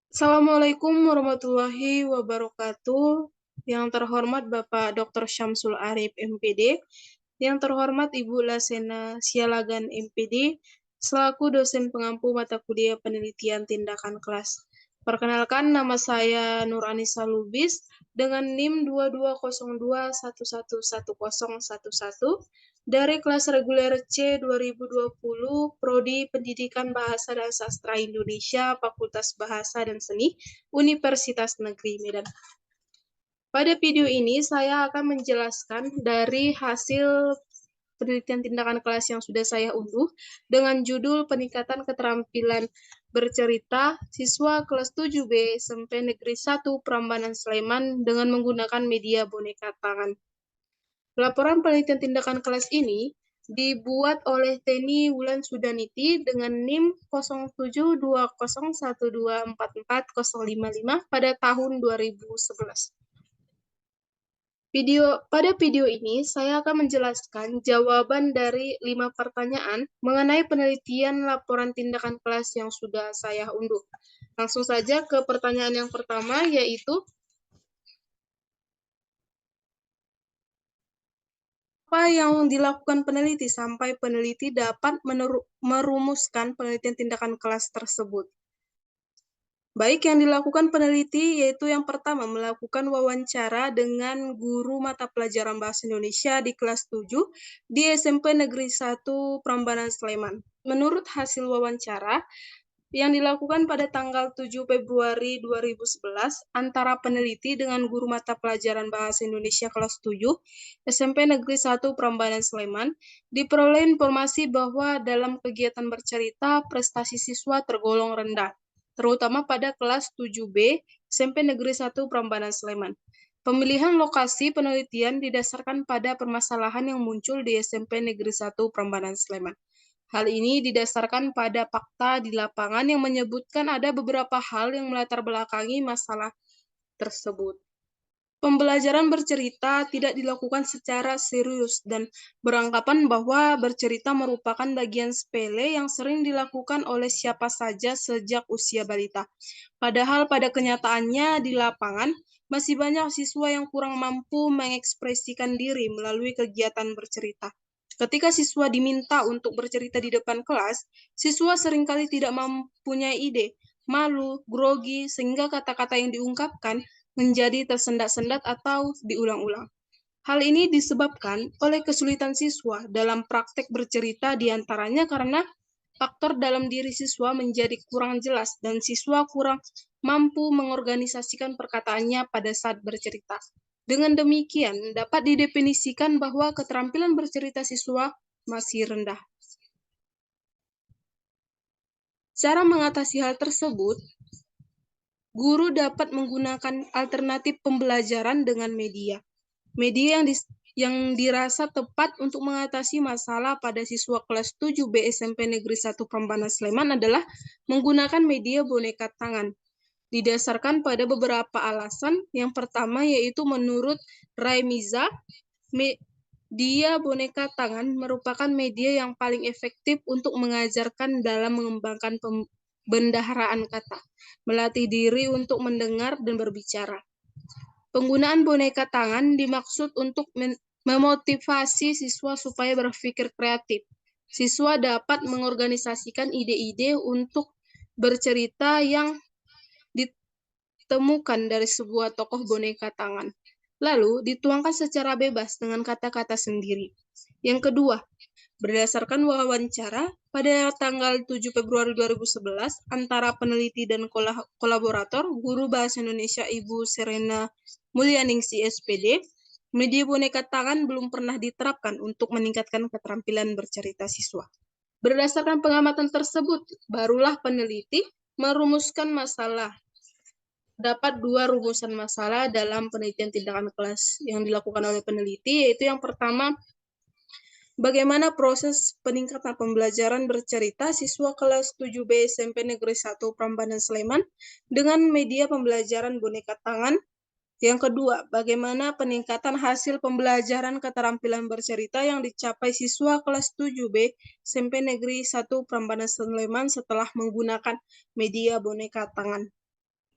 Assalamualaikum warahmatullahi wabarakatuh. Yang terhormat Bapak Dr. Syamsul Arif, MPD. Yang terhormat Ibu Lasena Sialagan, MPD, selaku dosen pengampu mata kuliah penelitian tindakan kelas. Perkenalkan, nama saya Nur Anissa Lubis dengan NIM 2202111011 dari kelas reguler C 2020 Prodi Pendidikan Bahasa dan Sastra Indonesia, Fakultas Bahasa dan Seni, Universitas Negeri Medan. Pada video ini saya akan menjelaskan dari hasil penelitian tindakan kelas yang sudah saya unduh dengan judul peningkatan keterampilan bercerita siswa kelas 7B SMP Negeri 1 Prambanan Sleman dengan menggunakan media boneka tangan. Laporan penelitian tindakan kelas ini dibuat oleh Teni Wulan Sudaniti dengan NIM 072012444055 pada tahun 2011. Pada video ini, saya akan menjelaskan jawaban dari 5 pertanyaan mengenai penelitian laporan tindakan kelas yang sudah saya unduh. Langsung saja ke pertanyaan yang pertama, yaitu apa yang dilakukan peneliti sampai peneliti dapat merumuskan penelitian tindakan kelas tersebut? Baik, yang dilakukan peneliti yaitu yang pertama melakukan wawancara dengan guru mata pelajaran Bahasa Indonesia di kelas 7 di SMP Negeri 1 Prambanan Sleman. Menurut hasil wawancara yang dilakukan pada tanggal 7 Februari 2011 antara peneliti dengan guru mata pelajaran Bahasa Indonesia kelas 7 SMP Negeri 1 Prambanan Sleman, diperoleh informasi bahwa dalam kegiatan bercerita prestasi siswa tergolong rendah, terutama pada kelas 7B SMP Negeri 1 Prambanan Sleman. Pemilihan lokasi penelitian didasarkan pada permasalahan yang muncul di SMP Negeri 1 Prambanan Sleman. Hal ini didasarkan pada fakta di lapangan yang menyebutkan ada beberapa hal yang melatar belakangi masalah tersebut. Pembelajaran bercerita tidak dilakukan secara serius dan beranggapan bahwa bercerita merupakan bagian sepele yang sering dilakukan oleh siapa saja sejak usia balita. Padahal pada kenyataannya di lapangan, masih banyak siswa yang kurang mampu mengekspresikan diri melalui kegiatan bercerita. Ketika siswa diminta untuk bercerita di depan kelas, siswa seringkali tidak mempunyai ide, malu, grogi, sehingga kata-kata yang diungkapkan menjadi tersendat-sendat atau diulang-ulang. Hal ini disebabkan oleh kesulitan siswa dalam praktek bercerita diantaranya karena faktor dalam diri siswa menjadi kurang jelas dan siswa kurang mampu mengorganisasikan perkataannya pada saat bercerita. Dengan demikian, dapat didefinisikan bahwa keterampilan bercerita siswa masih rendah. Cara mengatasi hal tersebut, guru dapat menggunakan alternatif pembelajaran dengan media. Media yang dirasa tepat untuk mengatasi masalah pada siswa kelas 7B SMP Negeri 1 Prambanan Sleman adalah menggunakan media boneka tangan. Didasarkan pada beberapa alasan. Yang pertama yaitu menurut Raimiza, media boneka tangan merupakan media yang paling efektif untuk mengajarkan dalam mengembangkan bendaharaan kata, melatih diri untuk mendengar dan berbicara. Penggunaan boneka tangan dimaksud untuk memotivasi siswa supaya berpikir kreatif. Siswa dapat mengorganisasikan ide-ide untuk bercerita yang ditemukan dari sebuah tokoh boneka tangan, lalu dituangkan secara bebas dengan kata-kata sendiri. Yang kedua, berdasarkan wawancara pada tanggal 7 Februari 2011 antara peneliti dan kolaborator, guru Bahasa Indonesia Ibu Serena Mulyaningsi SPD, media boneka tangan belum pernah diterapkan untuk meningkatkan keterampilan bercerita siswa. Berdasarkan pengamatan tersebut, barulah peneliti merumuskan masalah. Dapat 2 rumusan masalah dalam penelitian tindakan kelas yang dilakukan oleh peneliti, yaitu yang pertama, bagaimana proses peningkatan pembelajaran bercerita siswa kelas 7B SMP Negeri 1 Prambanan Sleman dengan media pembelajaran boneka tangan. Yang kedua, bagaimana peningkatan hasil pembelajaran keterampilan bercerita yang dicapai siswa kelas 7B SMP Negeri 1 Prambanan Sleman setelah menggunakan media boneka tangan.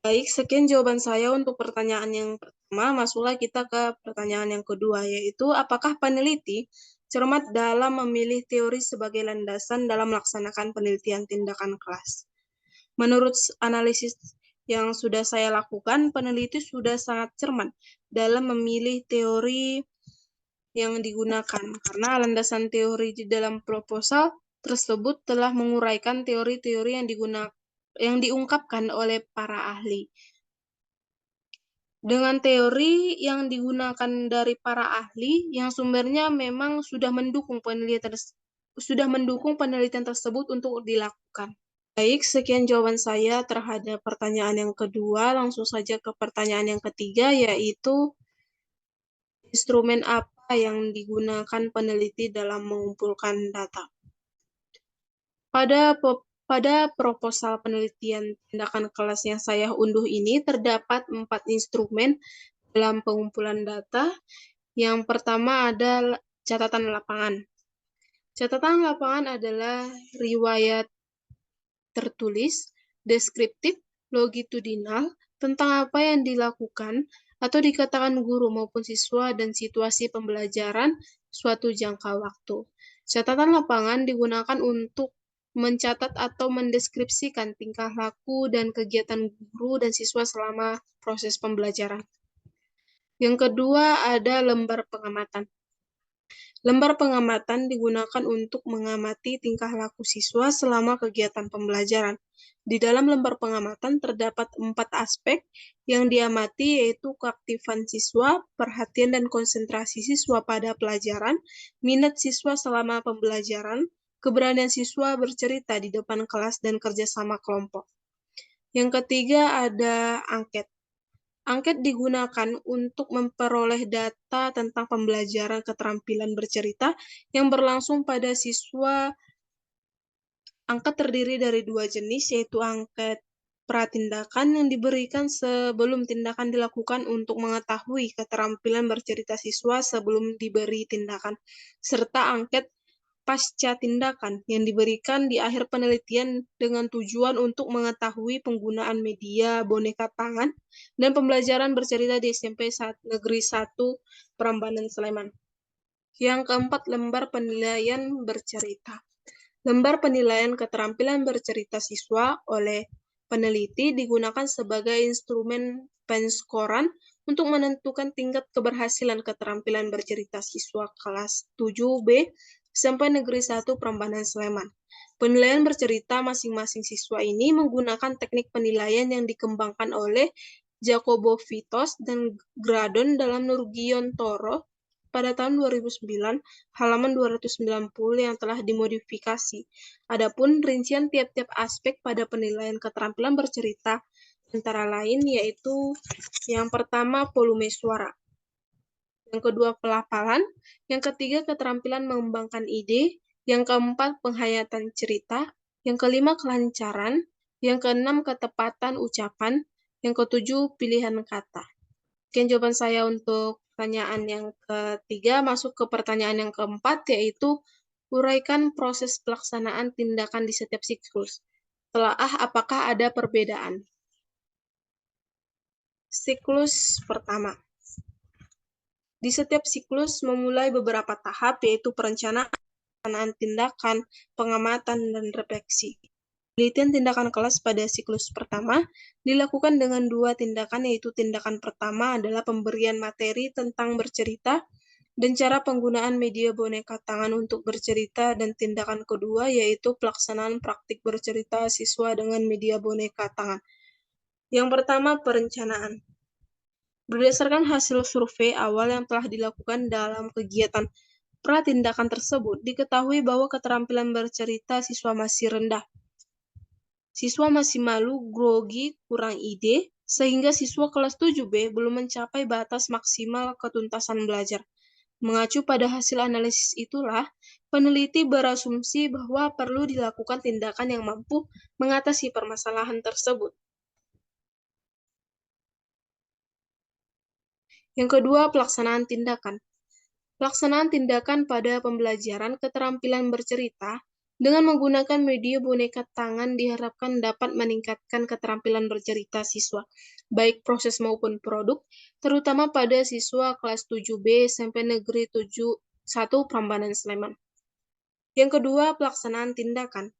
Baik, sekian jawaban saya untuk pertanyaan yang pertama. Masuklah kita ke pertanyaan yang kedua, yaitu apakah peneliti cermat dalam memilih teori sebagai landasan dalam melaksanakan penelitian tindakan kelas? Menurut analisis yang sudah saya lakukan, peneliti sudah sangat cermat dalam memilih teori yang digunakan, karena landasan teori di dalam proposal tersebut telah menguraikan teori-teori yang diungkapkan oleh para ahli. Dengan teori yang digunakan dari para ahli, yang sumbernya memang sudah mendukung penelitian tersebut untuk dilakukan. Baik, sekian jawaban saya terhadap pertanyaan yang kedua. Langsung saja ke pertanyaan yang ketiga, yaitu instrumen apa yang digunakan peneliti dalam mengumpulkan data. Pada proposal penelitian tindakan kelas yang saya unduh ini, terdapat 4 instrumen dalam pengumpulan data. Yang pertama ada catatan lapangan. Catatan lapangan adalah riwayat tertulis, deskriptif, longitudinal, tentang apa yang dilakukan atau dikatakan guru maupun siswa dan situasi pembelajaran suatu jangka waktu. Catatan lapangan digunakan untuk mencatat atau mendeskripsikan tingkah laku dan kegiatan guru dan siswa selama proses pembelajaran. Yang kedua ada lembar pengamatan. Lembar pengamatan digunakan untuk mengamati tingkah laku siswa selama kegiatan pembelajaran. Di dalam lembar pengamatan terdapat 4 aspek yang diamati, yaitu keaktifan siswa, perhatian dan konsentrasi siswa pada pelajaran, minat siswa selama pembelajaran, keberanian siswa bercerita di depan kelas, dan kerjasama kelompok. Yang ketiga ada angket. Angket digunakan untuk memperoleh data tentang pembelajaran keterampilan bercerita yang berlangsung pada siswa. Angket terdiri dari 2 jenis, yaitu angket pratindakan yang diberikan sebelum tindakan dilakukan untuk mengetahui keterampilan bercerita siswa sebelum diberi tindakan, serta angket pasca tindakan yang diberikan di akhir penelitian dengan tujuan untuk mengetahui penggunaan media boneka tangan dan pembelajaran bercerita di SMP Negeri 1 Prambanan Sleman. Yang keempat, lembar penilaian bercerita. Lembar penilaian keterampilan bercerita siswa oleh peneliti digunakan sebagai instrumen penskoran untuk menentukan tingkat keberhasilan keterampilan bercerita siswa kelas 7B sampai Negeri 1 Prambanan Sleman. Penilaian bercerita masing-masing siswa ini menggunakan teknik penilaian yang dikembangkan oleh Jacobovitos dan Gradon dalam Nurgion Toro pada tahun 2009, halaman 290 yang telah dimodifikasi. Adapun rincian tiap-tiap aspek pada penilaian keterampilan bercerita antara lain yaitu yang pertama volume suara, yang kedua pelafalan, yang ketiga keterampilan mengembangkan ide, yang keempat penghayatan cerita, yang kelima kelancaran, yang keenam ketepatan ucapan, yang ketujuh pilihan kata. Sekian jawaban saya untuk pertanyaan yang ketiga. Masuk ke pertanyaan yang keempat, yaitu uraikan proses pelaksanaan tindakan di setiap siklus. Telaah apakah ada perbedaan? Siklus pertama. Di setiap siklus memulai beberapa tahap, yaitu perencanaan tindakan, pengamatan, dan refleksi. Penelitian tindakan kelas pada siklus pertama dilakukan dengan 2 tindakan, yaitu tindakan pertama adalah pemberian materi tentang bercerita dan cara penggunaan media boneka tangan untuk bercerita, dan tindakan kedua yaitu pelaksanaan praktik bercerita siswa dengan media boneka tangan. Yang pertama, perencanaan. Berdasarkan hasil survei awal yang telah dilakukan dalam kegiatan pratindakan tersebut, diketahui bahwa keterampilan bercerita siswa masih rendah. Siswa masih malu, grogi, kurang ide, sehingga siswa kelas 7B belum mencapai batas maksimal ketuntasan belajar. Mengacu pada hasil analisis itulah, peneliti berasumsi bahwa perlu dilakukan tindakan yang mampu mengatasi permasalahan tersebut. Yang kedua, pelaksanaan tindakan. Pelaksanaan tindakan pada pembelajaran keterampilan bercerita Dengan menggunakan media boneka tangan diharapkan dapat meningkatkan keterampilan bercerita siswa, baik proses maupun produk, terutama pada siswa kelas 7B SMP Negeri 1 Prambanan Sleman. Yang kedua, pelaksanaan tindakan.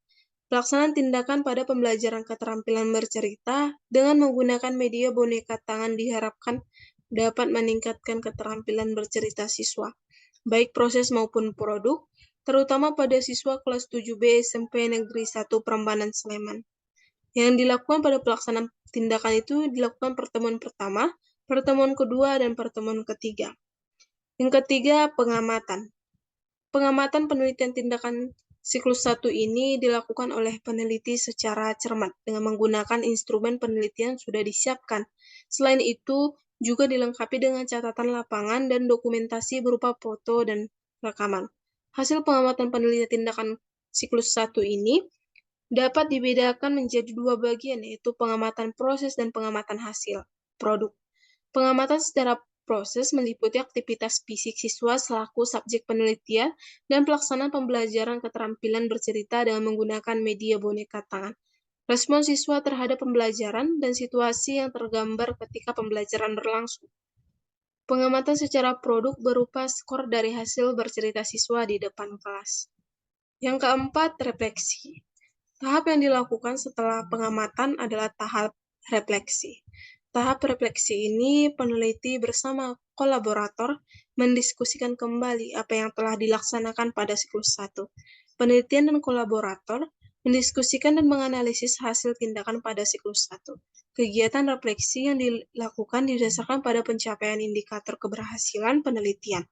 Pelaksanaan tindakan pada pembelajaran keterampilan bercerita dengan menggunakan media boneka tangan diharapkan dapat meningkatkan keterampilan bercerita siswa, baik proses maupun produk, terutama pada siswa kelas 7B SMP Negeri 1 Prambanan Sleman. Yang dilakukan pada pelaksanaan tindakan itu dilakukan pertemuan pertama, pertemuan kedua, dan pertemuan ketiga. Yang ketiga, pengamatan. Pengamatan penelitian tindakan siklus 1 ini dilakukan oleh peneliti secara cermat dengan menggunakan instrumen penelitian sudah disiapkan. Selain itu, juga dilengkapi dengan catatan lapangan dan dokumentasi berupa foto dan rekaman. Hasil pengamatan penelitian tindakan siklus 1 ini dapat dibedakan menjadi dua bagian, yaitu pengamatan proses dan pengamatan hasil produk. Pengamatan secara proses meliputi aktivitas fisik siswa selaku subjek penelitian dan pelaksanaan pembelajaran keterampilan bercerita dengan menggunakan media boneka tangan. Respon siswa terhadap pembelajaran dan situasi yang tergambar ketika pembelajaran berlangsung. Pengamatan secara produk berupa skor dari hasil bercerita siswa di depan kelas. Yang keempat, refleksi. Tahap yang dilakukan setelah pengamatan adalah tahap refleksi. Tahap refleksi ini peneliti bersama kolaborator mendiskusikan kembali apa yang telah dilaksanakan pada siklus 1. Penelitian dan kolaborator mendiskusikan dan menganalisis hasil tindakan pada siklus 1. Kegiatan refleksi yang dilakukan didasarkan pada pencapaian indikator keberhasilan penelitian.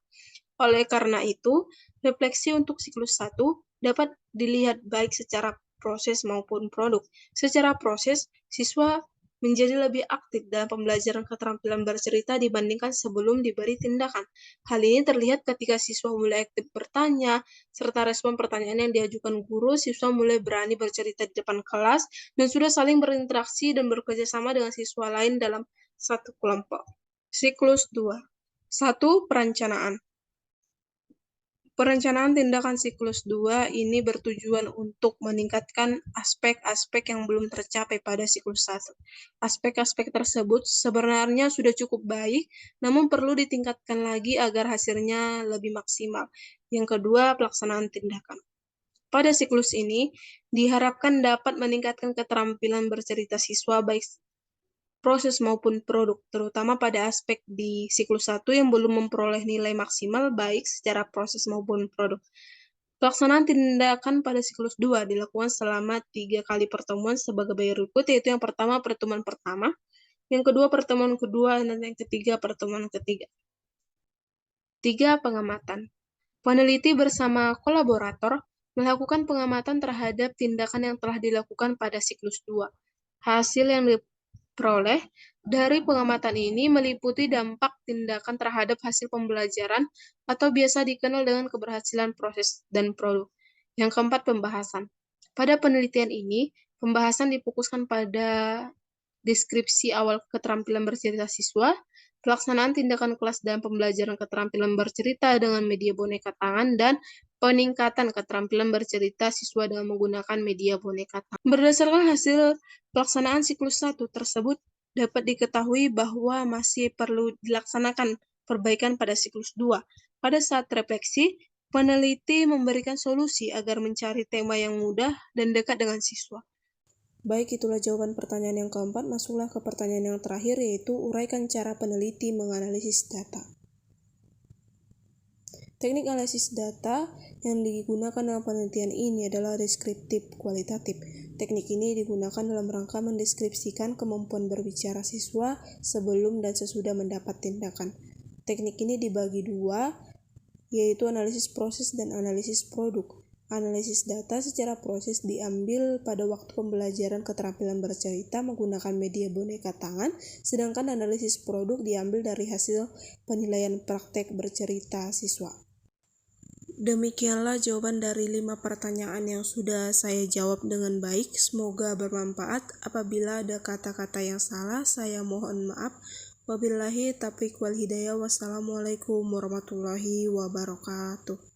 Oleh karena itu, refleksi untuk siklus 1 dapat dilihat baik secara proses maupun produk. Secara proses, siswa menjadi lebih aktif dalam pembelajaran keterampilan bercerita dibandingkan sebelum diberi tindakan. Hal ini terlihat ketika siswa mulai aktif bertanya, serta respon pertanyaan yang diajukan guru, siswa mulai berani bercerita di depan kelas, dan sudah saling berinteraksi dan bekerja sama dengan siswa lain dalam satu kelompok. Siklus 2. 1. Perencanaan. Perencanaan tindakan siklus 2 ini bertujuan untuk meningkatkan aspek-aspek yang belum tercapai pada siklus 1. Aspek-aspek tersebut sebenarnya sudah cukup baik, namun perlu ditingkatkan lagi agar hasilnya lebih maksimal. Yang kedua, pelaksanaan tindakan. Pada siklus ini, diharapkan dapat meningkatkan keterampilan bercerita siswa baik proses maupun produk, terutama pada aspek di siklus 1 yang belum memperoleh nilai maksimal baik secara proses maupun produk. Pelaksanaan tindakan pada siklus 2 dilakukan selama 3 kali pertemuan sebagai berikut, yaitu yang pertama pertemuan pertama, yang kedua pertemuan kedua, dan yang ketiga pertemuan ketiga. 3. Pengamatan. Peneliti bersama kolaborator melakukan pengamatan terhadap tindakan yang telah dilakukan pada siklus 2. Hasil yang diperoleh dari pengamatan ini meliputi dampak tindakan terhadap hasil pembelajaran atau biasa dikenal dengan keberhasilan proses dan produk. Yang keempat, pembahasan. Pada penelitian ini, pembahasan difokuskan pada deskripsi awal keterampilan bercerita siswa, pelaksanaan tindakan kelas dan pembelajaran keterampilan bercerita dengan media boneka tangan, dan peningkatan keterampilan bercerita siswa dengan menggunakan media boneka tangan. Berdasarkan hasil pelaksanaan siklus 1 tersebut, dapat diketahui bahwa masih perlu dilaksanakan perbaikan pada siklus 2. Pada saat refleksi, peneliti memberikan solusi agar mencari tema yang mudah dan dekat dengan siswa. Baik, itulah jawaban pertanyaan yang keempat. Masuklah ke pertanyaan yang terakhir, yaitu uraikan cara peneliti menganalisis data. Teknik analisis data yang digunakan dalam penelitian ini adalah deskriptif kualitatif. Teknik ini digunakan dalam rangka mendeskripsikan kemampuan berbicara siswa sebelum dan sesudah mendapat tindakan. Teknik ini dibagi dua, yaitu analisis proses dan analisis produk. Analisis data secara proses diambil pada waktu pembelajaran keterampilan bercerita menggunakan media boneka tangan, sedangkan analisis produk diambil dari hasil penilaian praktek bercerita siswa. Demikianlah jawaban dari 5 pertanyaan yang sudah saya jawab dengan baik. Semoga bermanfaat. Apabila ada kata-kata yang salah, saya mohon maaf. Wabillahi taufiq wal hidayah. Wassalamualaikum warahmatullahi wabarakatuh.